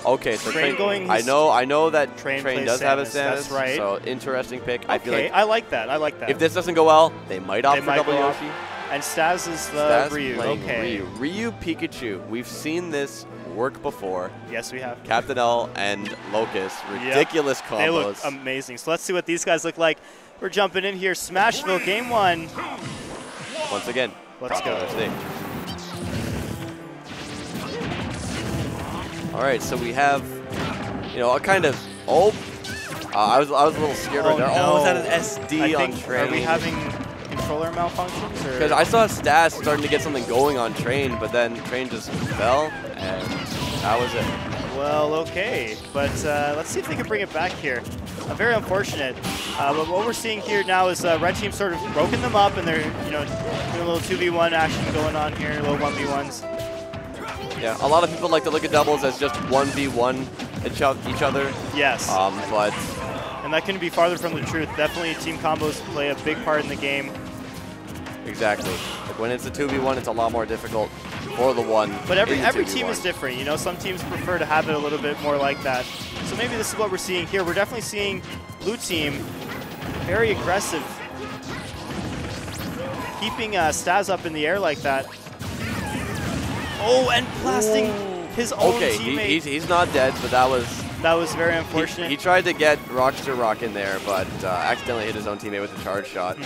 Okay, so Train I know that Train does have a Samus. That's right. So interesting pick. Okay, I feel like I like that. I like that. if this doesn't go well, they might opt for double go Yoshi. And Stas is the Stas Ryu. playing Okay. Ryu Pikachu. We've seen this work before. Yes, we have. Captain L and Locust. Ridiculous combos. They look amazing. So let's see what these guys look like. We're jumping in here. Smashville game 1. Once again. Let's go. All right, so we have, a kind of, I was a little scared right there. No. Oh, was that an SD on Train? Are we having controller malfunctions? Because I saw Stas starting to get something going on Train, but then Train just fell, and that was it. Well, okay, but let's see if they can bring it back here. Very unfortunate. But what we're seeing here now is Red Team sort of broken them up, and they're doing a little 2v1 action going on here, a little 1v1s. Yeah, a lot of people like to look at doubles as just 1v1 each other. Yes. But and that couldn't be farther from the truth. Definitely team combos play a big part in the game. Exactly. Like when it's a 2v1, it's a lot more difficult for the one. But every team is different. Some teams prefer to have it a little bit more like that. So maybe this is what we're seeing here. We're definitely seeing blue team very aggressive, keeping Stas up in the air like that. Oh, and blasting his own teammate. He's not dead, but that was very unfortunate. He tried to get Rocksterrock in there, but accidentally hit his own teammate with a charge shot.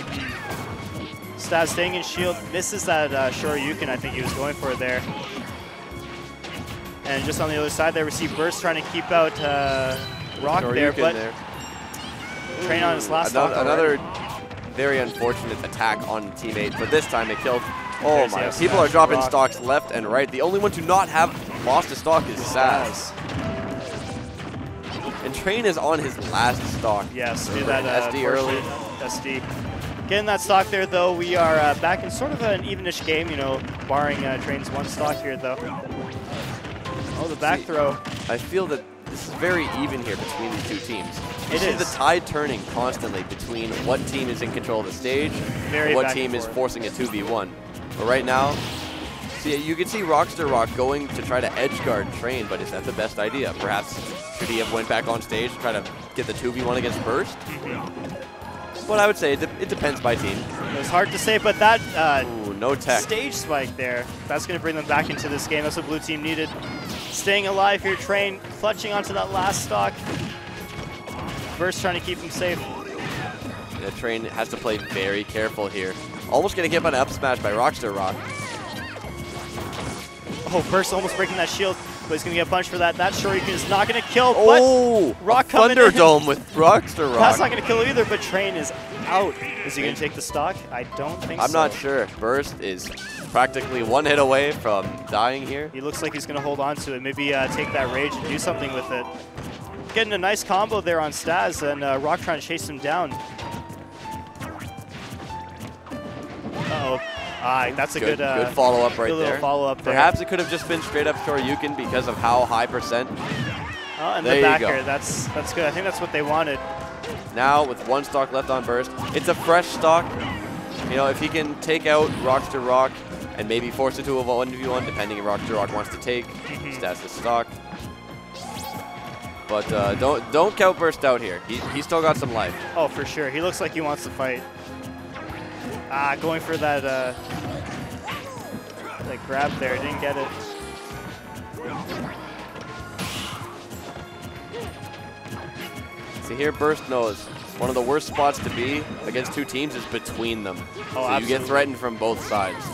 Stas staying in shield, misses that Shoryuken I think he was going for there. And just on the other side there, we see Burst trying to keep out Rock there, but Train on his last stock. Another very unfortunate attack on teammate, but this time they killed. Oh my, yes, people are dropping Rock. stocks left and right. The only one to not have lost a stock is Stas. And Train is on his last stock. Yes, do that SD early. SD. Getting that stock there, though, we are back in sort of an evenish game, barring Train's one stock here, though. Oh, the back throw. I feel that this is very even here between these two teams. It is. The tide turning constantly between what team is in control of the stage and what team is forcing a 2v1. But right now, you can see Rocksterrock going to try to edgeguard Train, but is that the best idea? Perhaps should he have went back on stage to try to get the 2v1 against Burst? But I would say it depends by team. It's hard to say, but that no tech. Stage spike there, that's going to bring them back into this game. That's what blue team needed. Staying alive here, Train clutching onto that last stock. Burst trying to keep him safe. The Train has to play very careful here. Almost going to get an up smash by Rocksterrock. Oh, Burst almost breaking that shield, but he's going to get punched for that. That Shoryuken is not going to kill, but Rock coming in. Thunderdome with Rocksterrock. That's not going to kill either, but Train is out. Is he going to take the stock? I don't think so. I'm not sure. Burst is practically one hit away from dying here. He looks like he's going to hold on to it. Maybe take that rage and do something with it. Getting a nice combo there on Stas, and Rock trying to chase him down. Uh-oh. That's a good follow-up right there. Follow-up there. Perhaps it could have just been straight up Shoryuken because of how high percent. And the backer, that's good. I think that's what they wanted. Now with one stock left on Burst, it's a fresh stock. If he can take out Rocksterrock and maybe force it to a 1v1, depending if Rocksterrock wants to take Stas' stock. But don't count Burst out here. He's still got some life. Oh, for sure. He looks like he wants to fight. Going for that grab there. Didn't get it. See here, Burst knows one of the worst spots to be against two teams is between them. So you get threatened from both sides.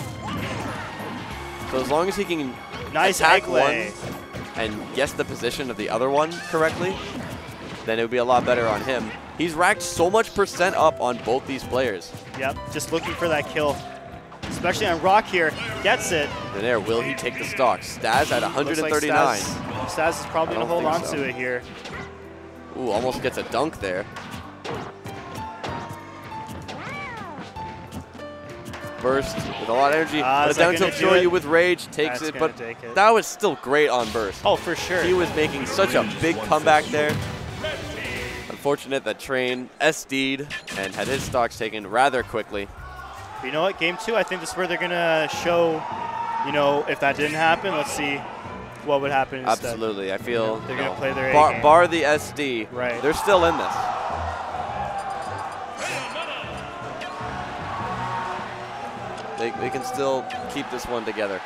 So as long as he can attack one and guess the position of the other one correctly, then it would be a lot better on him. He's racked so much percent up on both these players. Yep, just looking for that kill. Especially on Rock here. Gets it. And there, will he take the stock? Stas at 139. Stas is probably going to hold on to it here. Ooh, almost gets a dunk there. Burst with a lot of energy. But down tilt Shoryu with rage takes it, but that was still great on Burst. Oh, for sure. He was making such a big comeback there. Unfortunate that Train SD'd and had his stocks taken rather quickly. You know what? Game 2, I think this is where they're going to show, if that didn't happen. Let's see what would happen instead. Absolutely. I feel they're going to play their A game. Bar the SD. Right. They're still in this. They can still keep this one together.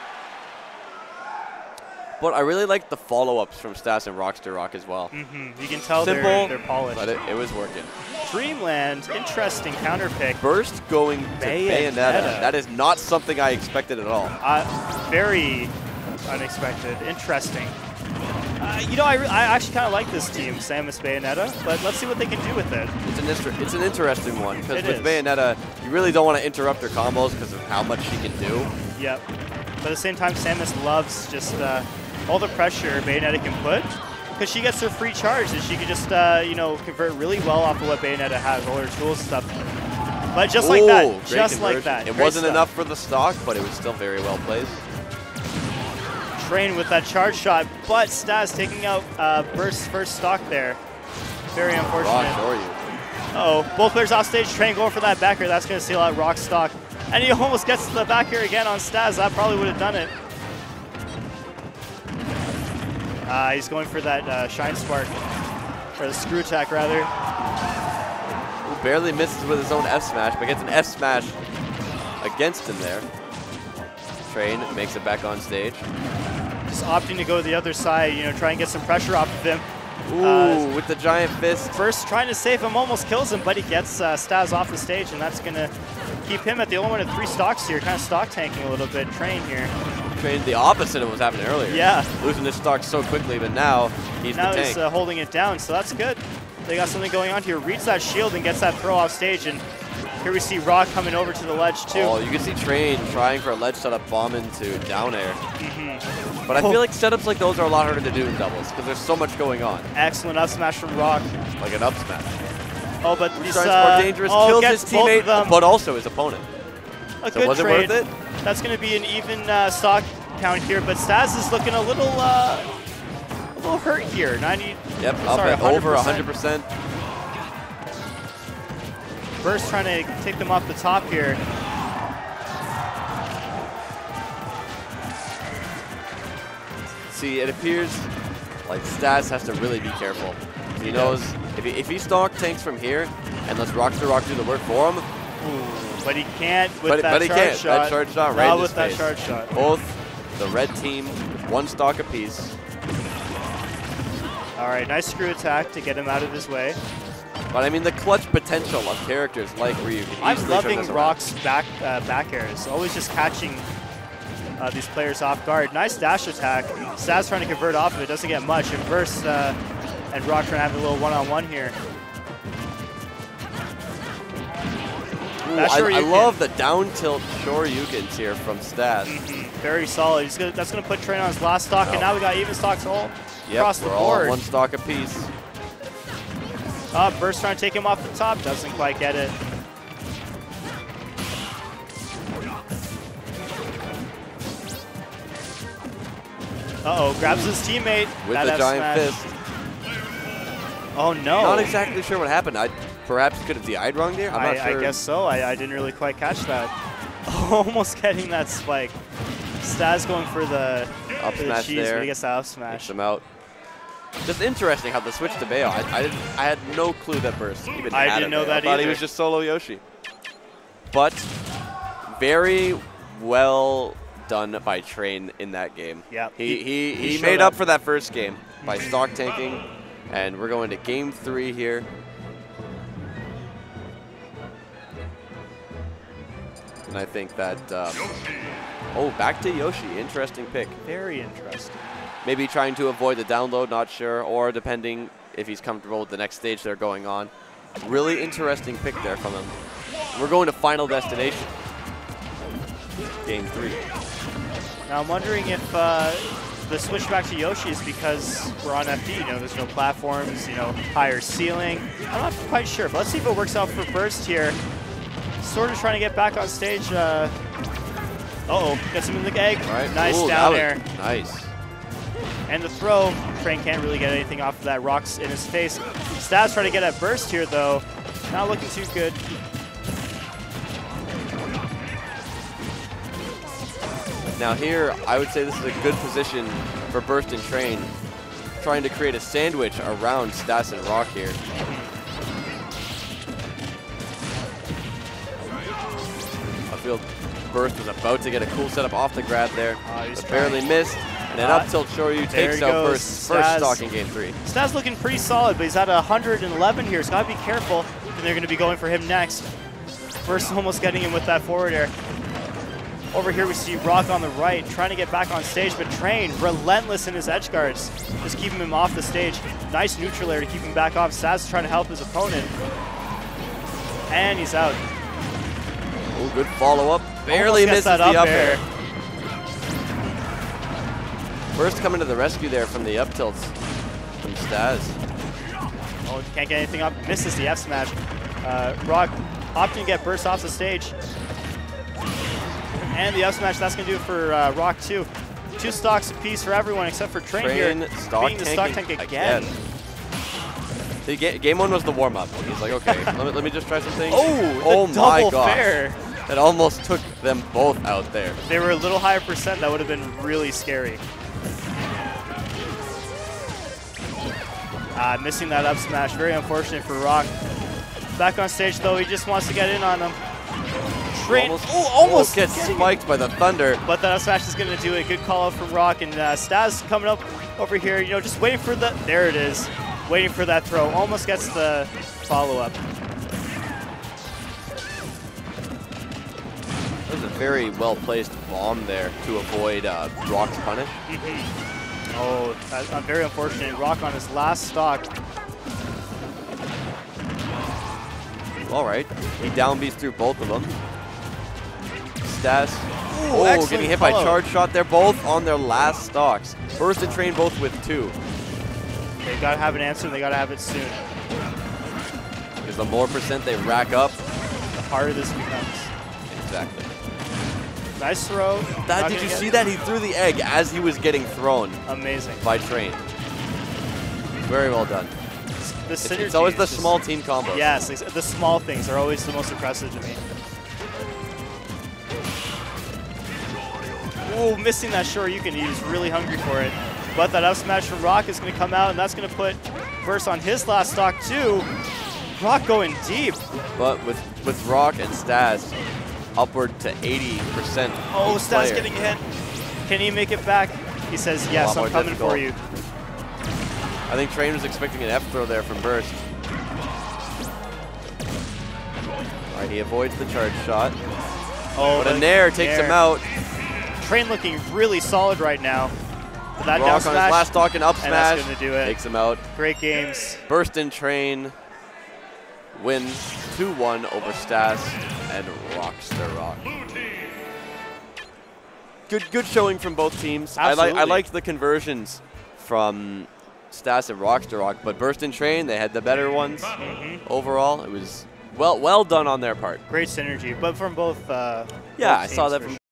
But I really like the follow-ups from Stas and Rocksterrock as well. You can tell they're polished. But it was working. Dreamland, interesting counter pick. Burst going to Bayonetta. That is not something I expected at all. Very unexpected. Interesting. You know, I actually kind of like this team, Samus Bayonetta, but let's see what they can do with it. It's an interesting one, because with Bayonetta, you really don't want to interrupt her combos because of how much she can do. Yep. But at the same time, Samus loves just all the pressure Bayonetta can put, because she gets her free charge, and she can just, you know, convert really well off of what Bayonetta has, all her tools and stuff. But just like that, just like that. It wasn't enough for the stock, but it was still very well placed. Train with that charge shot, but Stas taking out Burst's first stock there. Very unfortunate. Uh-oh, both players off stage. Train going for that back air. That's going to seal out Rock's stock. And he almost gets to the back air again on Stas. That probably would have done it. He's going for that Shine Spark, or the Screw Attack rather. Who barely misses with his own F smash, but gets an F smash against him there. Train makes it back on stage. Just opting to go to the other side, you know, try and get some pressure off of him. Ooh, with the giant fist. First trying to save him, almost kills him, but he gets Stas off the stage, and that's going to keep him at the only one of 3 stocks here, kind of stock tanking a little bit. Train here. Train the opposite of what was happening earlier. Yeah. Losing his stock so quickly, but now he's the tank. Now he's holding it down, so that's good. They got something going on here. Reads that shield and gets that throw off stage, and here we see Rock coming over to the ledge too. Oh, you can see Train trying for a ledge setup bomb into down air. But I feel like setups like those are a lot harder to do in doubles because there's so much going on. Excellent up smash from Rock. Like an up smash. Oh, but he's more dangerous, kills his teammate, but also his opponent. So was it worth it? That's going to be an even stock count here, but Stas is looking a little hurt here. 90. Yep, sorry, up at over 100%. Burst trying to take them off the top here. See, it appears like Stas has to really be careful. He knows if he stock tanks from here and lets Rocksterrock do the work for him. Ooh, but he can't with that charge shot. That charge shot right in his face. That charge shot. Both the red team, 1 stock apiece. All right, nice screw attack to get him out of his way. But I mean, the clutch potential of characters like Ryu. I'm loving Rock's back airs. Always just catching these players off guard. Nice dash attack. Stas trying to convert off of it. Doesn't get much. And Burst and Rock trying to have a little one-on-one here. Ooh, I love the down tilt Shoryukens here from Stas. Very solid. That's going to put Train on his last stock, and now we got even stocks all across the board. All 1 stock apiece. Burst trying to take him off the top. Doesn't quite get it. Uh-oh, grabs his teammate. With the giant fist. Oh, no. Not exactly sure what happened. Perhaps could have DI'd wrong there? I'm not sure. I guess so. I didn't really quite catch that. Almost getting that spike. Stas going for the up smash cheese, there. But he gets the up smash. Takes him out. Just interesting how the switch to Bayo. I had no clue that Burst even I had didn't know that I thought either. he was just solo Yoshi. But very well done by Train in that game. Yeah. He made up for that first game by stock tanking, and we're going to game 3 here. And I think that, back to Yoshi. Interesting pick. Very interesting. Maybe trying to avoid the download, not sure, or depending if he's comfortable with the next stage they're going on. Really interesting pick there from him. We're going to Final Destination. Game 3. Now I'm wondering if the switch back to Yoshi is because we're on FD. You know, there's no platforms, you know, higher ceiling. I'm not quite sure, but let's see if it works out for Burst here. Sort of trying to get back on stage. Uh-oh, gets him in the egg. Right. Nice Ooh, down air. Nice. And the throw, Train can't really get anything off of that. Rock's in his face. Stas trying to get at Burst here, though. Not looking too good. Now here, I would say this is a good position for Burst and Train, trying to create a sandwich around Stas and Rock here. I feel Burst was about to get a cool setup off the grab there, but barely missed. And an up tilt Shoryu takes out Burst's first stock in game 3. Stas looking pretty solid, but he's at 111 here. He's got to be careful, and they're going to be going for him next. Burst almost getting him with that forward air. Over here we see Rock on the right, trying to get back on stage, but Train, relentless in his edge guards, just keeping him off the stage. Nice neutral air to keep him back off. Stas is trying to help his opponent. And he's out. Oh, good follow-up. Barely misses the up air. Burst coming to the rescue there from the up tilts from Stas. Oh, can't get anything up. Misses the F smash. Rock opting to get Burst off the stage. And the up smash, that's going to do it for Rock too. 2 stocks apiece for everyone except for Train here, being the stock tank again. Game 1 was the warm-up. He's like, okay, let me just try something. Oh my gosh. Fair. That almost took them both out there. If they were a little higher percent, that would have been really scary. Missing that up smash, very unfortunate for Rock. Back on stage though, he just wants to get in on them. Train, almost gets spiked by the thunder. But that up smash is going to do a good call out from Rock, and Stas coming up over here, you know, just waiting for the, there it is, waiting for that throw. Almost gets the follow-up. That was a very well-placed bomb there to avoid Rock's punish. Oh, that's very unfortunate. Rock on his last stock. All right, he down B's through both of them. Stas, getting hit by charge shot. They're both on their last stocks. Burst and Train both with 2. They gotta have an answer, and they gotta have it soon. Because the more percent they rack up, the harder this becomes. Exactly. Nice throw. Did you see that? He threw the egg as he was getting thrown. Amazing. By Train. Very well done. It's always the small team combos. Yes, the small things are always the most impressive to me. Oh, missing that Shoryuken. He's really hungry for it. But that up smash from Rock is going to come out, and that's going to put Burst on his last stock too. Rock going deep. But with Rock and Stas, upward to 80%. Oh, Stas getting hit. Can he make it back? He says, yes, I'm coming for you. I think Train was expecting an F throw there from Burst. All right, he avoids the charge shot. Oh, but a Nair takes him out. Train looking really solid right now. That Rock on his last stock and up smash. And that's going to do it. Takes him out. Great games. Burst and Train win 2-1 over Stas and Rocksterrock. Good showing from both teams. I liked the conversions from Stas and Rocksterrock, but Burst and Train, they had the better ones. Overall, it was well done on their part. Great synergy, but from both I saw that from